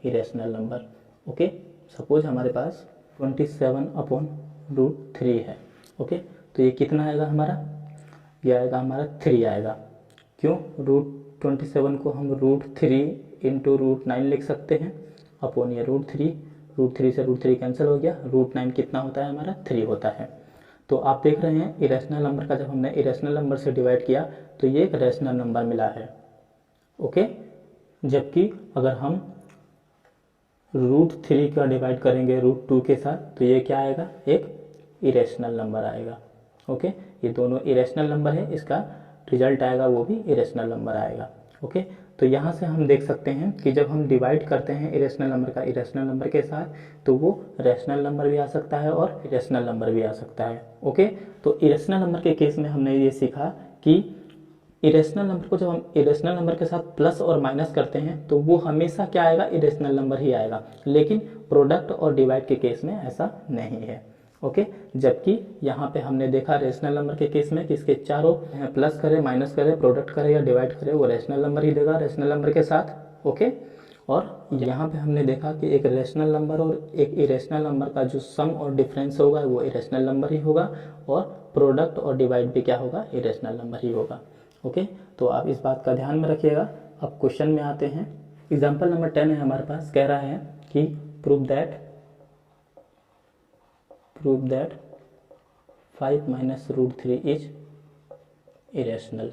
irrational number. Okay, suppose हमारे पास 27/√3 है। ओके, तो ये कितना आएगा हमारा, ये आएगा हमारा 3 आएगा। क्यों, √27 को हम √3 इंटू √9 लिख सकते हैं, अपॉन ये √3 से √3 कैंसिल हो गया, √9 कितना होता है हमारा, 3 होता है। तो आप देख रहे हैं इरेशनल नंबर का जब हमने इरेशनल नंबर से डिवाइड किया तो ये एक रैशनल नंबर मिला है। ओके, जबकि अगर हम √3 का डिवाइड करेंगे √2 के साथ, तो ये क्या आएगा, एक इरेशनल नंबर आएगा। ओके, ये दोनों इरेशनल नंबर है, इसका रिजल्ट आएगा वो भी इरेशनल नंबर आएगा। ओके, तो यहाँ से हम देख सकते हैं कि जब हम डिवाइड करते हैं इरेशनल नंबर का इरेशनल नंबर के साथ, तो वो रैशनल नंबर भी आ सकता है और इरेशनल नंबर भी आ सकता है। ओके, तो इरेशनल नंबर के केस में हमने ये सीखा कि इरेशनल नंबर को जब हम इरेशनल नंबर के साथ प्लस और माइनस करते हैं तो वो हमेशा क्या आएगा, इरेशनल नंबर ही आएगा, लेकिन प्रोडक्ट और डिवाइड के केस में ऐसा नहीं है। ओके, जबकि यहाँ पे हमने देखा रेशनल नंबर के केस में कि इसके चारों प्लस करे माइनस करे प्रोडक्ट करे या डिवाइड करे वो रेशनल नंबर ही देगा रेशनल नंबर के साथ। ओके, और यहाँ पे हमने देखा कि एक रेशनल नंबर और एक इरेशनल नंबर का जो सम और डिफरेंस होगा वो इरेशनल नंबर ही होगा, और प्रोडक्ट और डिवाइड भी क्या होगा, इरेशनल नंबर ही होगा। ओके, तो आप इस बात का ध्यान में रखिएगा। अब क्वेश्चन में आते हैं। एग्जाम्पल नंबर 10 है हमारे पास, कह रहा है कि prove that 5 minus √3 is irrational.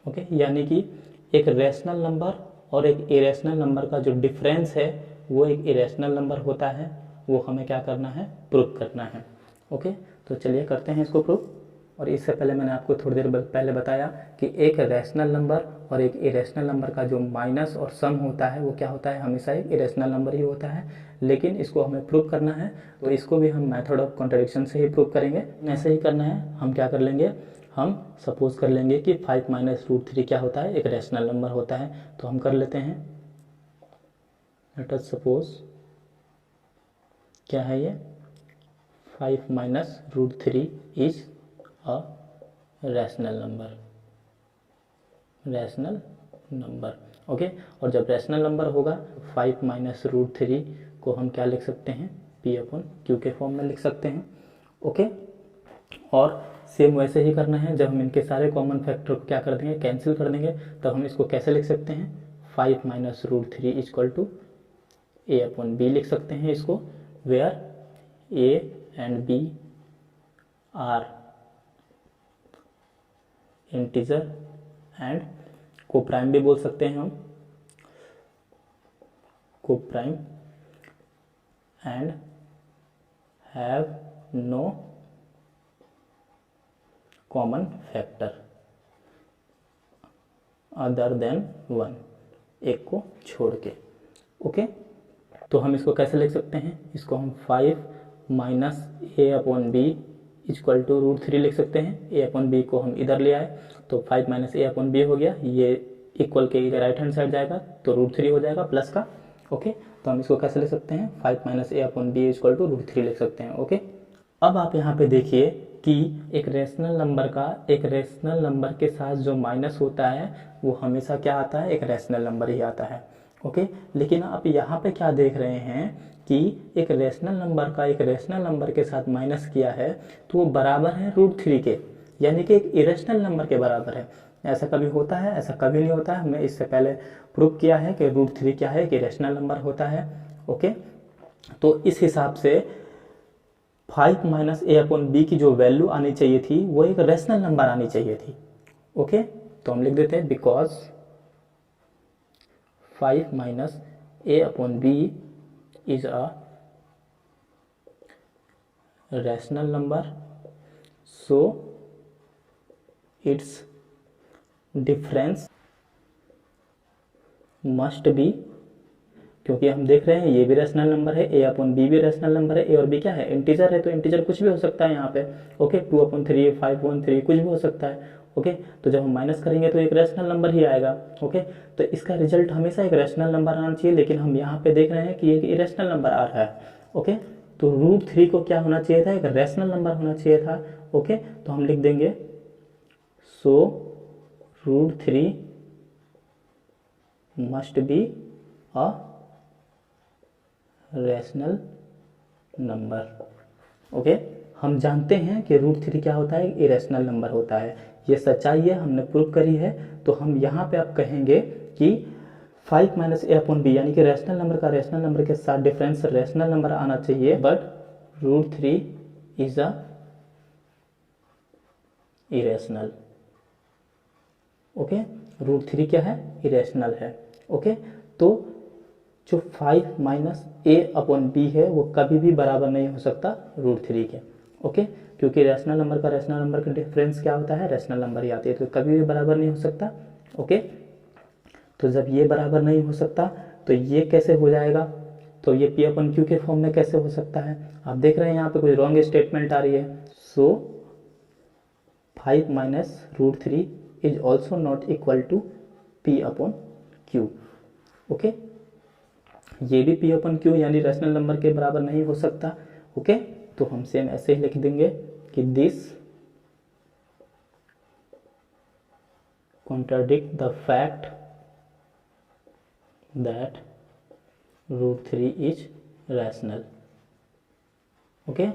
Okay, यानी कि एक रैशनल नंबर और एक इरेशनल नंबर का जो डिफरेंस है वो एक इरेशनल नंबर होता है, वो हमें क्या करना है, प्रूव करना है। ओके, तो चलिए करते हैं इसको प्रूव। और इससे पहले मैंने आपको थोड़ी देर पहले बताया कि एक रैशनल नंबर और एक इरेशनल नंबर का जो माइनस और सम होता है वो क्या होता है, हमेशा एक इरेशनल नंबर ही होता है, लेकिन इसको हमें प्रूव करना है तो इसको भी हम मेथड ऑफ कॉन्ट्रडिक्शन से ही प्रूव करेंगे। ऐसे ही करना है, हम क्या कर लेंगे, हम सपोज कर लेंगे कि 5 minus √3 क्या होता है, एक रैशनल नंबर होता है। तो हम कर लेते हैं, लेट अस सपोज क्या है ये, 5 minus √3 is a rational number. Okay, और जब रैशनल नंबर होगा 5 minus √3 को हम क्या लिख सकते हैं, P/Q के फॉर्म में लिख सकते हैं। ओके, और सेम वैसे ही करना है, जब हम इनके सारे कॉमन फैक्टर को क्या कर देंगे, कैंसिल कर देंगे, तब हम इसको कैसे लिख सकते हैं, 5 minus √3 equal to A upon B लिख सकते हैं इसको, where A and B are integer and coprime भी बोल सकते हैं हम, coprime and have no common factor other than 1, एक को छोड़ के। ओके, तो हम इसको कैसे लिख सकते हैं, इसको हम 5 minus A upon B equal to √3 लिख सकते हैं। ए अपॉन बी को हम इधर ले आए तो 5 माइनस ए अपॉन बी हो गया, ये इक्वल के इधर राइट हैंड साइड जाएगा तो √3 हो जाएगा प्लस का। ओके, तो हम इसको कैसे लिख सकते हैं, 5 minus A upon B equal to √3 लिख सकते हैं। ओके, अब आप यहाँ पे देखिए कि एक रेशनल नंबर के साथ जो माइनस होता है वो हमेशा क्या आता है, एक रेशनल नंबर ही आता है। ओके, लेकिन आप यहाँ पे क्या देख रहे हैं कि एक रेशनल नंबर के साथ माइनस किया है तो वो बराबर है √3 के, यानी कि एक इरेशनल नंबर के बराबर है। ऐसा कभी होता है, ऐसा कभी नहीं होता है। हमने इससे पहले प्रूव किया है कि √3 क्या है, कि रेशनल नंबर होता है। ओके, तो इस हिसाब से 5 माइनस ए अपॉन बी की जो वैल्यू आनी चाहिए थी वो एक रेशनल नंबर आनी चाहिए थी। ओके, तो हम लिख देते हैं because 5 minus A upon B is a rational number, so its difference must be, क्योंकि हम देख रहे हैं ये भी रेशनल नंबर है, ए अपॉन बी भी रेशनल नंबर है, ए और बी क्या है, इंटीजर है, तो इंटीजर कुछ भी हो सकता है यहाँ पे। ओके, 2/3, 5/3 कुछ भी हो सकता है। ओके, तो जब हम माइनस करेंगे तो एक रेशनल नंबर ही आएगा। ओके, तो इसका रिजल्ट हमेशा एक रेशनल नंबर आना चाहिए, लेकिन हम यहाँ पे देख रहे हैं कि एक इरेशनल नंबर आ रहा है। ओके, तो √3 को क्या होना चाहिए था, एक रेशनल नंबर होना चाहिए था। ओके, तो हम लिख देंगे सो √3 must be a rational number. Okay, हम जानते हैं कि √3 क्या होता है, इरेशनल नंबर होता है, ये सच्चाई है, हमने प्रूव करी है। तो हम यहाँ पे आप कहेंगे कि 5 माइनस ए अपॉन बी, यानी कि रेशनल नंबर का रेशनल नंबर के साथ डिफरेंस रेशनल नंबर आना चाहिए, but √3 is a irrational. Okay, √3 क्या है, इरेशनल है। ओके, तो जो 5 माइनस ए अपॉन बी है वो कभी भी बराबर नहीं हो सकता √3 के। ओके, क्योंकि रेशनल नंबर का रेशनल नंबर का डिफरेंस क्या होता है, रेशनल नंबर ही आती है, तो कभी भी बराबर नहीं हो सकता। ओके, तो जब ये बराबर नहीं हो सकता तो ये कैसे हो जाएगा, तो ये पी अपन क्यू के फॉर्म में कैसे हो सकता है। आप देख रहे हैं यहाँ पे कोई रॉन्ग स्टेटमेंट आ रही है। So 5 minus √3 is also not equal to P upon Q. Okay, ये भी पी अपन क्यू यानी रेशनल नंबर के बराबर नहीं हो सकता। ओके, तो हम सेम ऐसे ही लिख देंगे कि this contradict the fact that √3 is rational. Okay,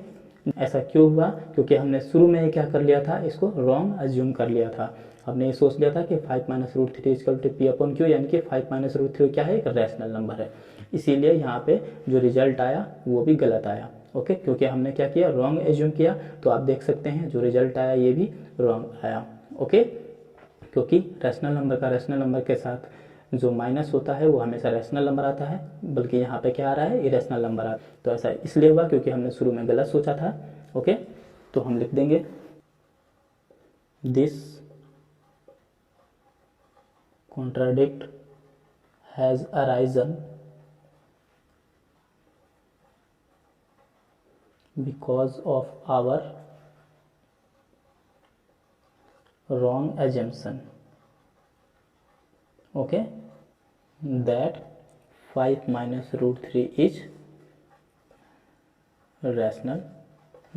ऐसा क्यों हुआ, क्योंकि हमने शुरू में ही क्या कर लिया था, इसको रॉन्ग अज्यूम कर लिया था। हमने ये सोच लिया था कि 5 minus √3 equal to P upon Q, यानी कि 5 माइनस √3 क्या है, एक रैशनल नंबर है। इसीलिए यहाँ पे जो रिजल्ट आया वो भी गलत आया। ओके, क्योंकि हमने क्या किया, रॉन्ग एज्यूम किया। तो आप देख सकते हैं जो रिजल्ट आया ये भी रॉन्ग आया। ओके, क्योंकि रैशनल नंबर का रैशनल नंबर के साथ जो माइनस होता है वो हमेशा रैशनल नंबर आता है, बल्कि यहाँ पे क्या आ रहा है, इरेशनल नंबर आ रहा है। तो ऐसा इसलिए हुआ क्योंकि हमने शुरू में गलत सोचा था। ओके, तो हम लिख देंगे this contradict has arisen because of our wrong assumption, okay, that 5 minus √3 is rational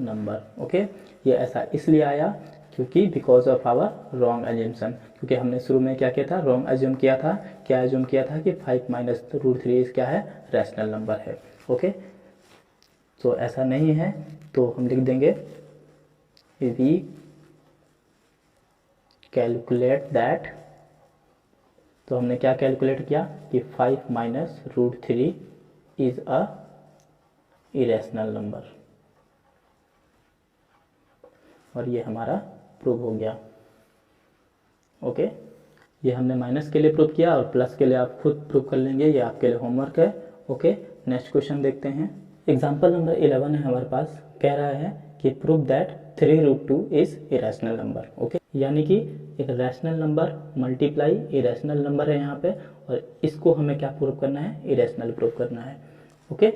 number। Okay, ये ऐसा इसलिए आया क्योंकि बिकॉज ऑफ आवर रॉन्ग एज्यूम्पशन, क्योंकि हमने शुरू में क्या किया था, रॉन्ग एज्यूम किया था। क्या एज्यूम किया था कि 5 माइनस √3 क्या है, रैशनल नंबर है। ओके, तो ऐसा नहीं है, तो हम लिख देंगे वी कैलकुलेट दैट। तो हमने क्या कैलकुलेट किया कि 5 minus √3 is a irrational number. और ये हमारा प्रूव हो गया। ओके, ये हमने माइनस के लिए प्रूव किया और प्लस के लिए आप खुद प्रूव कर लेंगे, ये आपके लिए होमवर्क है। ओके, नेक्स्ट क्वेश्चन देखते हैं। एग्जाम्पल नंबर 11 है हमारे पास, कह रहा है कि prove that 3√2 is irrational number. Okay, यानी कि एक rational number multiply irrational number है यहाँ पे, और इसको हमें क्या प्रूव करना है, इरेशनल प्रूव करना है। ओके,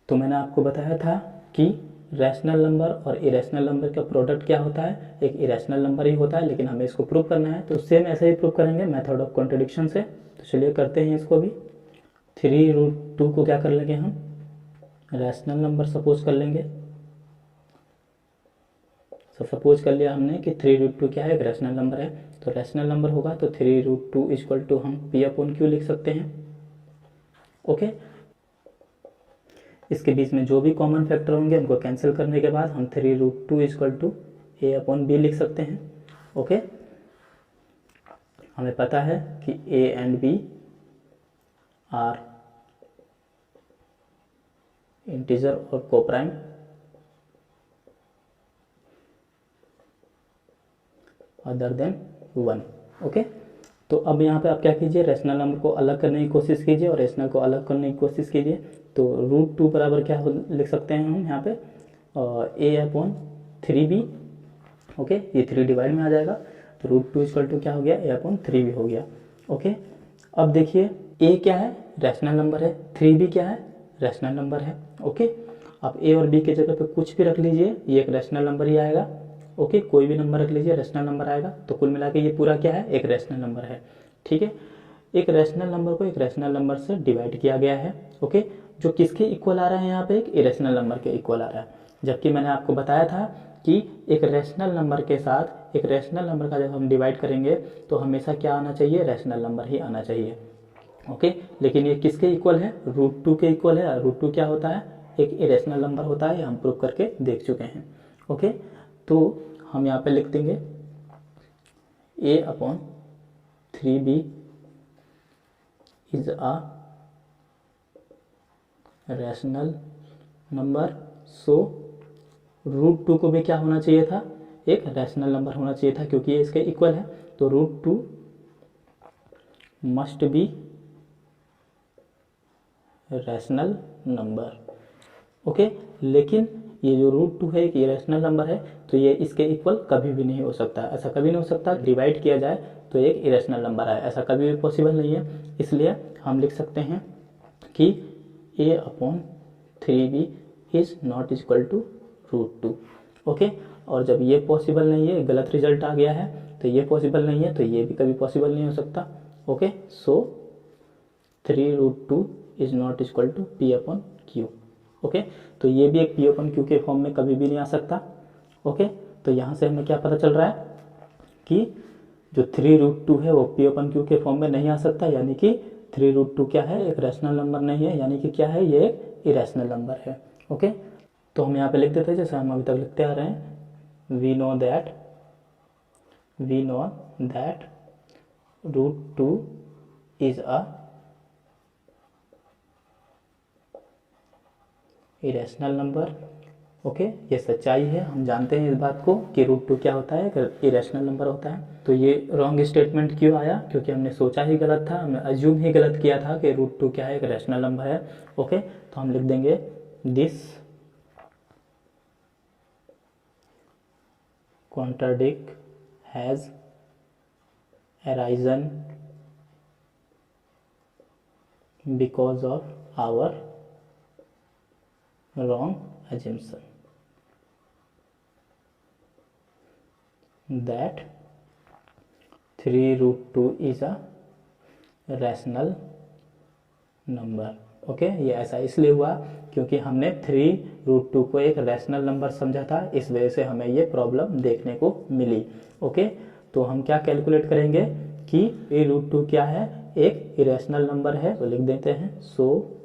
तो मैंने आपको बताया था कि रैशनल नंबर और इरेशनल नंबर का प्रोडक्ट क्या होता है, एक इरेशनल नंबर ही होता है, लेकिन हमें इसको प्रूव करना है। तो सेम ऐसे ही प्रूव करेंगे मेथड ऑफ कॉन्ट्रडिक्शन से। तो चलिए करते हैं इसको भी। 3√2 को क्या कर लेंगे हम, रैशनल नंबर सपोज कर लेंगे। तो सपोज कर लिया हमने कि 3√2 क्या है, एक रैशनल नंबर है। तो रैशनल नंबर होगा तो 3√2 इक्वल टू हम P/Q लिख सकते हैं। ओके, इसके बीच में जो भी कॉमन फैक्टर होंगे उनको कैंसिल करने के बाद हम 3√2 इक्वल टू A/B लिख सकते हैं। ओके, हमें पता है कि A and B are integer और कोप्राइम। Other than 1। ओके, तो अब यहाँ पे आप क्या कीजिए, रैशनल नंबर को अलग करने की कोशिश कीजिए और रेशनल को अलग करने की कोशिश कीजिए। तो √2 बराबर क्या लिख सकते हैं हम यहाँ पे, A/3B। ओके, ये 3 डिवाइड में आ जाएगा, तो √2 इक्वल टू क्या हो गया, A/3B हो गया। ओके, अब देखिए A क्या है, रैशनल नंबर है, 3B क्या है, रैशनल नंबर है। ओके, आप A और B के जगह पे कुछ भी रख लीजिए, ये एक रैशनल नंबर ही आएगा। ओके, कोई भी नंबर रख लीजिए, रैशनल नंबर आएगा। तो कुल मिला के ये पूरा क्या है, एक रैशनल नंबर है। ठीक है, एक रैशनल नंबर को एक रैशनल नंबर से डिवाइड किया गया है। ओके, जो किसके इक्वल आ रहा है यहाँ पे, एक इरेशनल नंबर के इक्वल आ रहा है। जबकि मैंने आपको बताया था कि एक रैशनल नंबर के साथ एक रैशनल नंबर का जब हम डिवाइड करेंगे तो हमेशा क्या आना चाहिए, रैशनल नंबर ही आना चाहिए। ओके, लेकिन ये किसके इक्वल है, √2 के इक्वल है। √2 क्या होता है, एक इरेशनल नंबर होता है, हम प्रूव करके देख चुके हैं। ओके, तो हम यहाँ पे लिख देंगे A/3B is a rational number. So √2 को भी क्या होना चाहिए था, एक रैशनल नंबर होना चाहिए था, क्योंकि ये इसके इक्वल है। तो √2 must be rational number. Okay, लेकिन ये जो √2 है एक इरेशनल नंबर है, तो ये इसके इक्वल कभी भी नहीं हो सकता। ऐसा कभी नहीं हो सकता डिवाइड किया जाए तो एक इरेशनल नंबर आए, ऐसा कभी भी पॉसिबल नहीं है। इसलिए हम लिख सकते हैं कि A/3B is not equal to √2। Okay, और जब ये पॉसिबल नहीं है, गलत रिजल्ट आ गया है, तो ये पॉसिबल नहीं है, तो ये भी कभी पॉसिबल नहीं हो सकता। Okay, so 3√2 is not equal to P/Q। Okay, तो ये भी एक P/Q के फॉर्म में कभी भी नहीं आ सकता। ओके, तो यहाँ से हमें क्या पता चल रहा है कि जो 3√2 है वो P/Q के फॉर्म में नहीं आ सकता, यानी कि 3√2 क्या है, एक रैशनल नंबर नहीं है, यानी कि क्या है, ये एक इरेशनल नंबर है। ओके, तो हम यहाँ पे लिख देते हैं जैसे हम अभी तक लिखते आ रहे हैं, we know that √2 is a irrational number. Okay, ये सच्चाई है, हम जानते हैं इस बात को कि √2 क्या होता है, इरेशनल नंबर होता है। तो ये रॉन्ग स्टेटमेंट क्यों आया, क्योंकि हमने सोचा ही गलत था, हमने अज्यूम ही गलत किया था कि √2 क्या है, एक रैशनल नंबर है। ओके, तो हम लिख देंगे this contradict has arisen because of our wrong assumption that 3√2 is a rational number। Okay, ये ऐसा इसलिए हुआ क्योंकि हमने 3√2 को एक रैशनल नंबर समझा था, इस वजह से हमें ये प्रॉब्लम देखने को मिली। ओके, तो हम क्या कैलकुलेट करेंगे कि 3√2 क्या है, एक इरेशनल नंबर है, तो लिख देते हैं so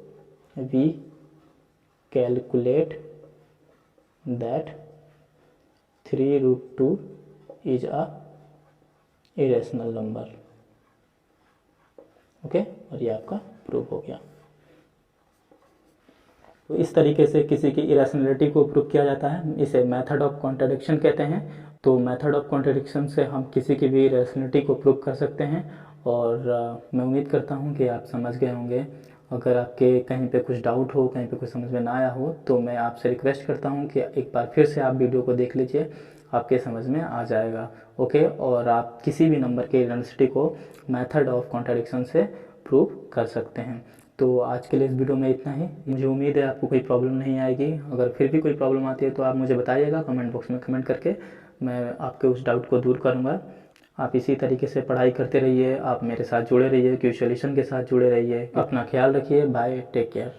we calculate that 3√2 is a irrational number। Okay, और ये आपका प्रूफ हो गया। तो इस तरीके से किसी की इरेशनलिटी को प्रूव किया जाता है, इसे मेथड ऑफ कॉन्ट्रडिक्शन कहते हैं। तो मेथड ऑफ कॉन्ट्रडिक्शन से हम किसी की भी इरेशनलिटी को प्रूव कर सकते हैं। और मैं उम्मीद करता हूँ कि आप समझ गए होंगे। अगर आपके कहीं पे कुछ डाउट हो, कहीं पे कुछ समझ में ना आया हो, तो मैं आपसे रिक्वेस्ट करता हूँ कि एक बार फिर से आप वीडियो को देख लीजिए, आपके समझ में आ जाएगा। ओके, और आप किसी भी नंबर के इरेशनलिटी को मेथड ऑफ कॉन्ट्रडिक्शन से प्रूव कर सकते हैं। तो आज के लिए इस वीडियो में इतना ही। मुझे उम्मीद है आपको कोई प्रॉब्लम नहीं आएगी। अगर फिर भी कोई प्रॉब्लम आती है तो आप मुझे बताइएगा कमेंट बॉक्स में कमेंट करके, मैं आपके उस डाउट को दूर करूँगा। आप इसी तरीके से पढ़ाई करते रहिए, आप मेरे साथ जुड़े रहिए, क्यू सॉल्यूशन के साथ जुड़े रहिए। अपना ख्याल रखिए, बाय, टेक केयर।